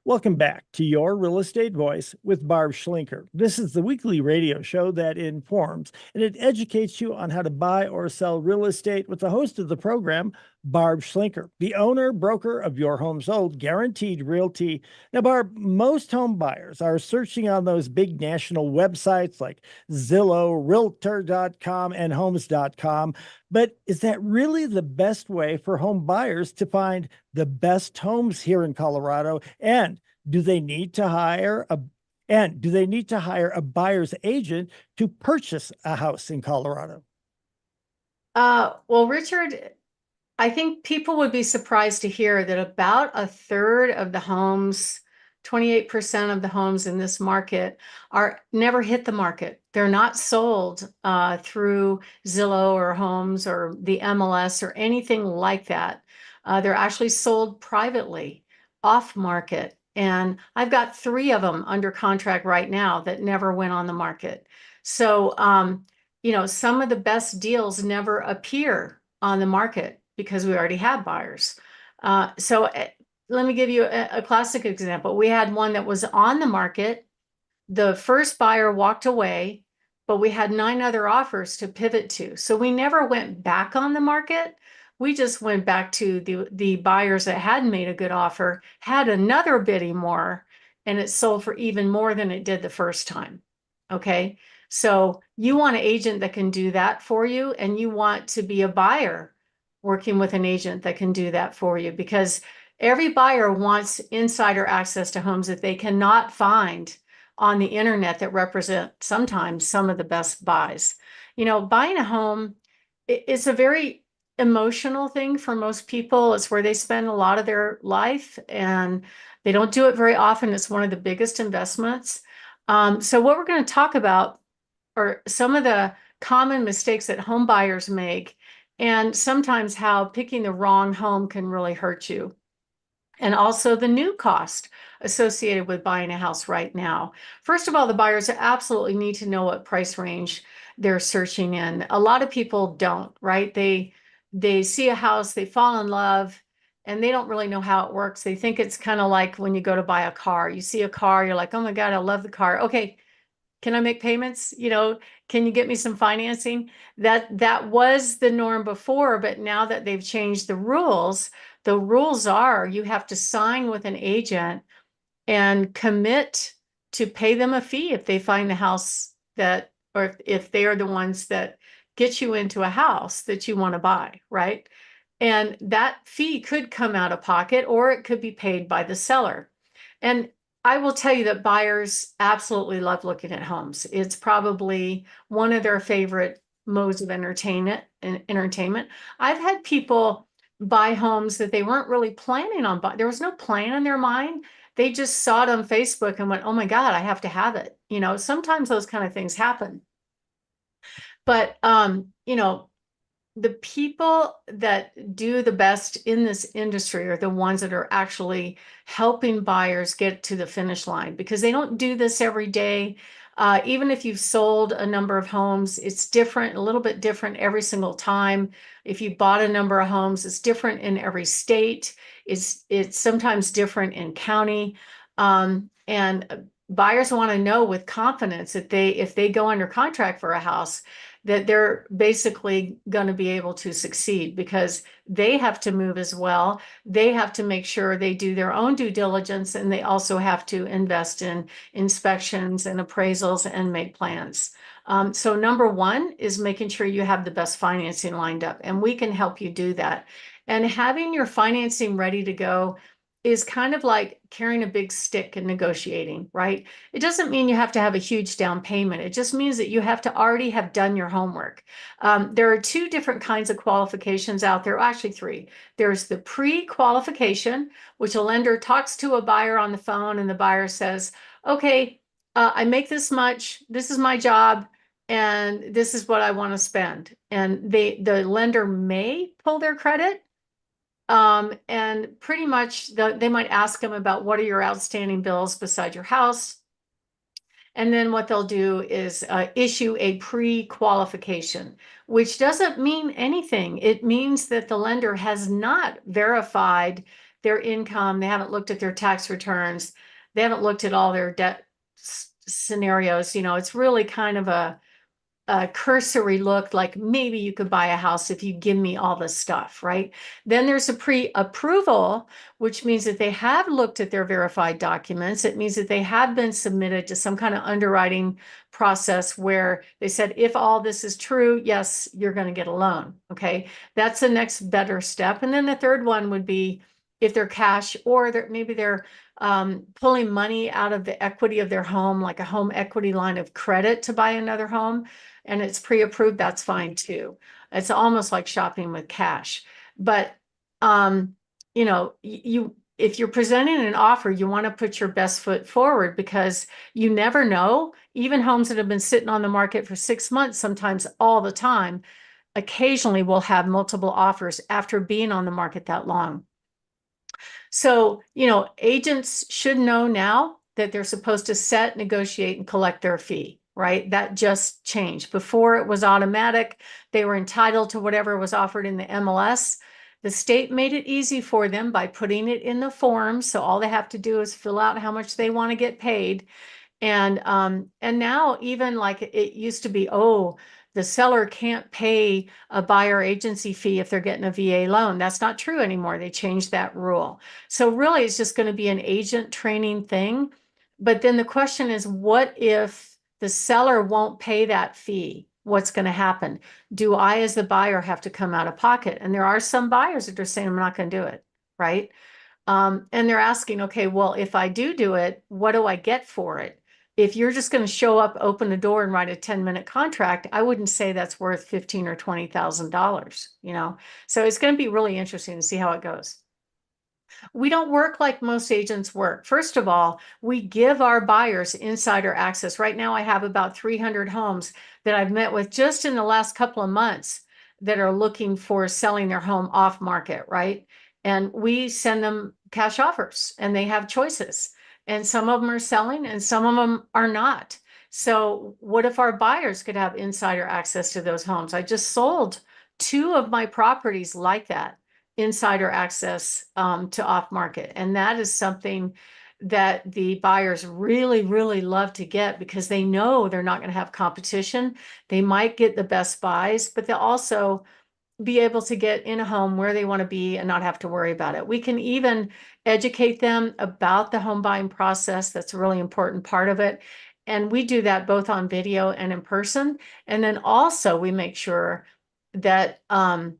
Welcome back to Your Real Estate Voice with Barb Schlinker. This is the weekly radio show that informs and it educates you on how to buy or sell real estate with the host of the program, Barb Schlinker, the owner, broker of Your Home Sold Guaranteed Realty. Now, Barb, most home buyers are searching on those big national websites like Zillow, Realtor.com, and Homes.com. But is that really the best way for home buyers to find the best homes here in Colorado? And do they need to hire a buyer's agent to purchase a house in Colorado? Well, Richard, I think people would be surprised to hear that about a third of the homes, 28% of the homes in this market are never hit the market. They're not sold through Zillow or Homes or the MLS or anything like that. They're actually sold privately, off market. And I've got three of them under contract right now that never went on the market. So, some of the best deals never appear on the market because we already have buyers. Let me give you a classic example. We had one that was on the market. The first buyer walked away, but we had 9 other offers to pivot to. So we never went back on the market. We just went back to the buyers that had made a good offer, had another bidding more, and it sold for even more than it did the first time. Okay. So you want an agent that can do that for you, and you want to be a buyer working with an agent that can do that for you, because every buyer wants insider access to homes that they cannot find on the internet that represent sometimes some of the best buys. Buying a home is a very emotional thing for most people. It's where they spend a lot of their life, and they don't do it very often. It's one of the biggest investments. So what we're going to talk about are some of the common mistakes that home buyers make, and sometimes how picking the wrong home can really hurt you. And also the new cost associated with buying a house right now. First of all, the buyers absolutely need to know what price range they're searching in. A lot of people don't, right? They see a house, they fall in love, and they don't really know how it works. They think it's kind of like when you go to buy a car. You see a car, you're like, oh my God, I love the car. Okay, can I make payments? Can you get me some financing? That was the norm before, but now that they've changed the rules are you have to sign with an agent and commit to pay them a fee if they find the house or if they are the ones that get you into a house that you want to buy, right? And that fee could come out of pocket, or it could be paid by the seller. And I will tell you that buyers absolutely love looking at homes. It's probably one of their favorite modes of entertainment. I've had people buy homes that they weren't really planning on buying. There was no plan in their mind. They just saw it on Facebook and went, oh my God, I have to have it. Sometimes those kind of things happen. But the people that do the best in this industry are the ones that are actually helping buyers get to the finish line, because they don't do this every day. Even if you've sold a number of homes, it's different, a little bit different every single time. If you bought a number of homes, it's different in every state. It's sometimes different in county. And buyers want to know with confidence that if they go under contract for a house, that they're basically going to be able to succeed, because they have to move as well. They have to make sure they do their own due diligence, and they also have to invest in inspections and appraisals and make plans. So number one is making sure you have the best financing lined up, and we can help you do that. And having your financing ready to go is kind of like carrying a big stick and negotiating, right? It doesn't mean you have to have a huge down payment. It just means that you have to already have done your homework. There are two different kinds of qualifications out there, actually three. There's the pre-qualification, which a lender talks to a buyer on the phone, and the buyer says, okay, I make this much, this is my job, and this is what I want to spend. And the lender may pull their credit. And pretty much they might ask them about, what are your outstanding bills beside your house? And then what they'll do is issue a pre-qualification, which doesn't mean anything. It means that the lender has not verified their income. They haven't looked at their tax returns. They haven't looked at all their debt scenarios. It's really kind of a cursory look, like maybe you could buy a house if you give me all this stuff, right? Then there's a pre-approval, which means that they have looked at their verified documents. It means that they have been submitted to some kind of underwriting process where they said, if all this is true, yes, you're going to get a loan. Okay. That's the next better step. And then the third one would be if they're cash, or maybe they're pulling money out of the equity of their home, like a home equity line of credit to buy another home, and it's pre-approved, that's fine too. It's almost like shopping with cash. But if you're presenting an offer, you want to put your best foot forward, because you never know. Even homes that have been sitting on the market for 6 months, sometimes all the time, occasionally will have multiple offers after being on the market that long. So, agents should know now that they're supposed to set, negotiate, and collect their fee, right? That just changed. Before, it was automatic. They were entitled to whatever was offered in the MLS. The state made it easy for them by putting it in the form. So all they have to do is fill out how much they want to get paid. And now, even like it used to be, the seller can't pay a buyer agency fee if they're getting a VA loan. That's not true anymore. They changed that rule. So really, it's just going to be an agent training thing. But then the question is, what if the seller won't pay that fee? What's going to happen? Do I, as the buyer, have to come out of pocket? And there are some buyers that are saying, I'm not going to do it, right? And they're asking, okay, well, if I do it, what do I get for it? If you're just going to show up, open the door, and write a 10-minute contract, I wouldn't say that's worth $15,000 or $20,000, So it's going to be really interesting to see how it goes. We don't work like most agents work. First of all, we give our buyers insider access. Right now, I have about 300 homes that I've met with just in the last couple of months that are looking for selling their home off market, right? And we send them cash offers, and they have choices. And some of them are selling and some of them are not. So what if our buyers could have insider access to those homes? I just sold 2 of my properties like that, insider access to off market. And that is something that the buyers really, really love to get, because they know they're not going to have competition. They might get the best buys, but they'll also be able to get in a home where they want to be and not have to worry about it. We can even educate them about the home buying process. That's a really important part of it. And we do that both on video and in person. And then also we make sure that, that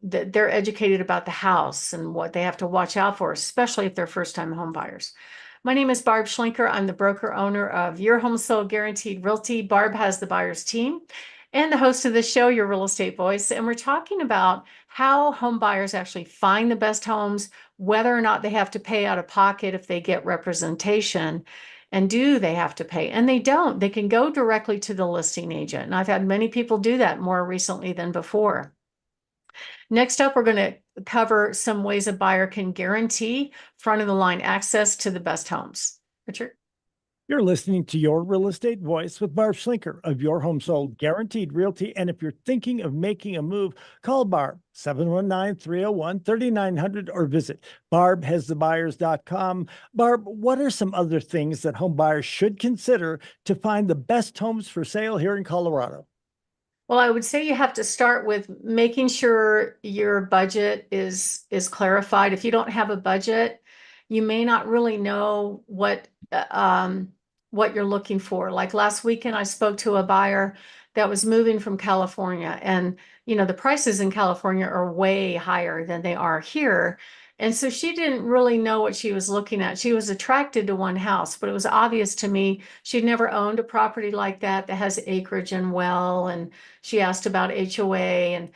they're educated about the house and what they have to watch out for, especially if they're first-time home buyers. My name is Barb Schlinker. I'm the broker owner of Your Home Sold Guaranteed Realty. Barb has the buyer's team, and the host of the show, Your Real Estate Voice. And we're talking about how home buyers actually find the best homes, whether or not they have to pay out of pocket if they get representation, and do they have to pay? And they don't. They can go directly to the listing agent. And I've had many people do that more recently than before. Next up, we're going to cover some ways a buyer can guarantee front of the line access to the best homes. Richard? You're listening to Your Real Estate Voice with Barb Schlinker of Your Home Sold Guaranteed Realty. And if you're thinking of making a move, call Barb 719-301-3900 or visit barbhasthebuyers.com. Barb, what are some other things that home buyers should consider to find the best homes for sale here in Colorado? Well, I would say you have to start with making sure your budget is clarified. If you don't have a budget, you may not really know what you're looking for. Like last weekend, I spoke to a buyer that was moving from California, and the prices in California are way higher than they are here. And so she didn't really know what she was looking at. She was attracted to one house, but it was obvious to me she'd never owned a property like that has acreage and well. And she asked about HOA. And,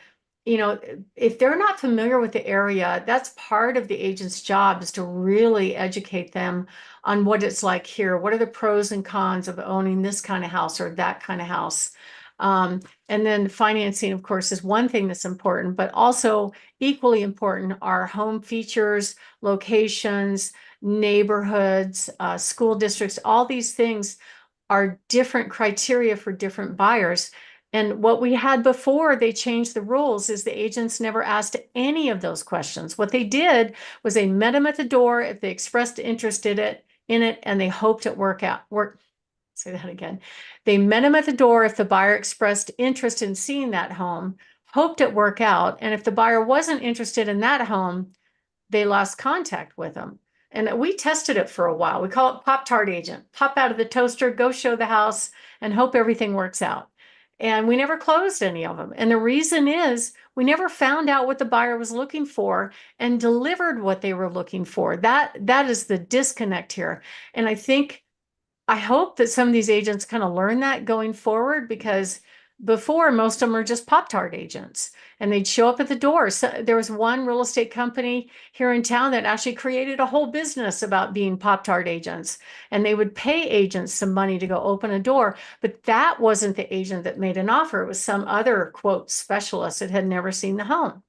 if they're not familiar with the area, that's part of the agent's job, is to really educate them on what it's like here. What are the pros and cons of owning this kind of house or that kind of house? And then financing, of course, is one thing that's important, but also equally important are home features, locations, neighborhoods, school districts. All these things are different criteria for different buyers. And what we had before they changed the rules is the agents never asked any of those questions. What they did was they met them at the door if they expressed interest in it, and they hoped it work. Say that again. They met him at the door if the buyer expressed interest in seeing that home, hoped it work out, and if the buyer wasn't interested in that home, they lost contact with them. And we tested it for a while. We call it Pop-Tart agent. Pop out of the toaster, go show the house, and hope everything works out. And we never closed any of them. And the reason is we never found out what the buyer was looking for and delivered what they were looking for. That is the disconnect here. And I hope that some of these agents kind of learn that going forward, because before most of them are just Pop-Tart agents and they'd show up at the door. So there was one real estate company here in town that actually created a whole business about being Pop-Tart agents, and they would pay agents some money to go open a door. But that wasn't the agent that made an offer. It was some other quote specialist that had never seen the home.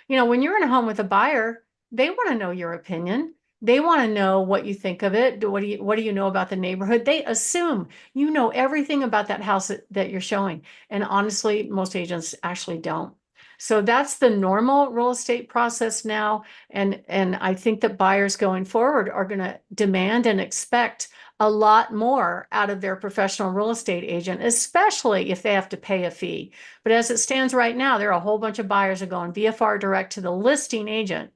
When you're in a home with a buyer, they want to know your opinion. They want to know what you think of it. What do you know about the neighborhood? They assume you know everything about that house that you're showing. And honestly, most agents actually don't. So that's the normal real estate process now. And I think that buyers going forward are going to demand and expect a lot more out of their professional real estate agent, especially if they have to pay a fee. But as it stands right now, there are a whole bunch of buyers are going VFR direct to the listing agent,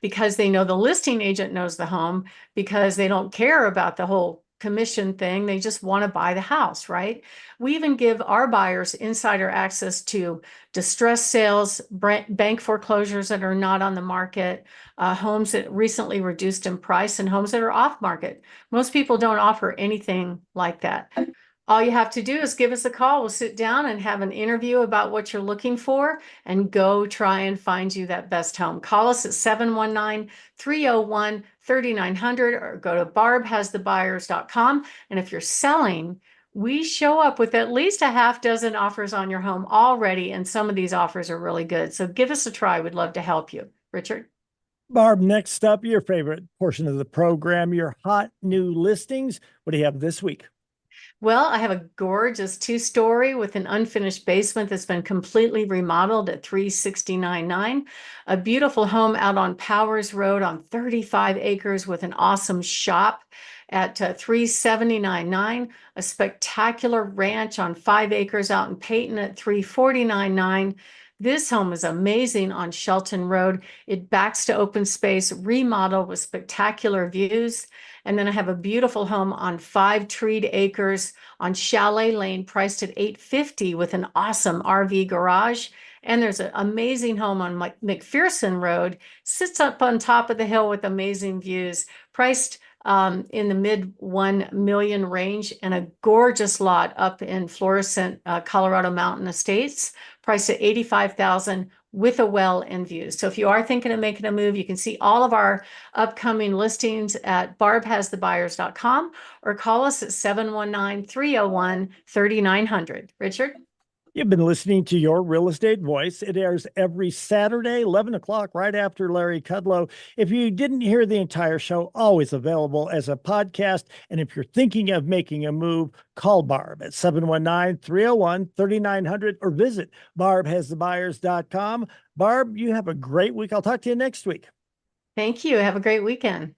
because they know the listing agent knows the home, because they don't care about the whole commission thing. They just want to buy the house, right? We even give our buyers insider access to distressed sales, bank foreclosures that are not on the market, homes that recently reduced in price, and homes that are off market. Most people don't offer anything like that. All you have to do is give us a call. We'll sit down and have an interview about what you're looking for and go try and find you that best home. Call us at 719-301-3900 or go to barbhasthebuyers.com. And if you're selling, we show up with at least a half dozen offers on your home already, and some of these offers are really good. So give us a try. We'd love to help you. Richard? Barb, next up, your favorite portion of the program, your hot new listings. What do you have this week? Well, I have a gorgeous 2-story with an unfinished basement that's been completely remodeled at 369.9. A beautiful home out on Powers Road on 35 acres with an awesome shop at 379.9. A spectacular ranch on 5 acres out in Peyton at 349.9. This home is amazing on Shelton Road. It backs to open space, remodeled with spectacular views. And then I have a beautiful home on 5 treed acres on Chalet Lane, priced at $850 with an awesome RV garage. And there's an amazing home on McPherson Road, sits up on top of the hill with amazing views, priced in the mid 1 million range, and a gorgeous lot up in Florissant, Colorado Mountain Estates, priced at $85,000 with a well and views. So if you are thinking of making a move, you can see all of our upcoming listings at barbhasthebuyers.com or call us at 719-301-3900. Richard? You've been listening to Your Real Estate Voice. It airs every Saturday, 11 o'clock, right after Larry Kudlow. If you didn't hear the entire show, always available as a podcast. And if you're thinking of making a move, call Barb at 719-301-3900 or visit barbhasthebuyers.com. Barb, you have a great week. I'll talk to you next week. Thank you. Have a great weekend.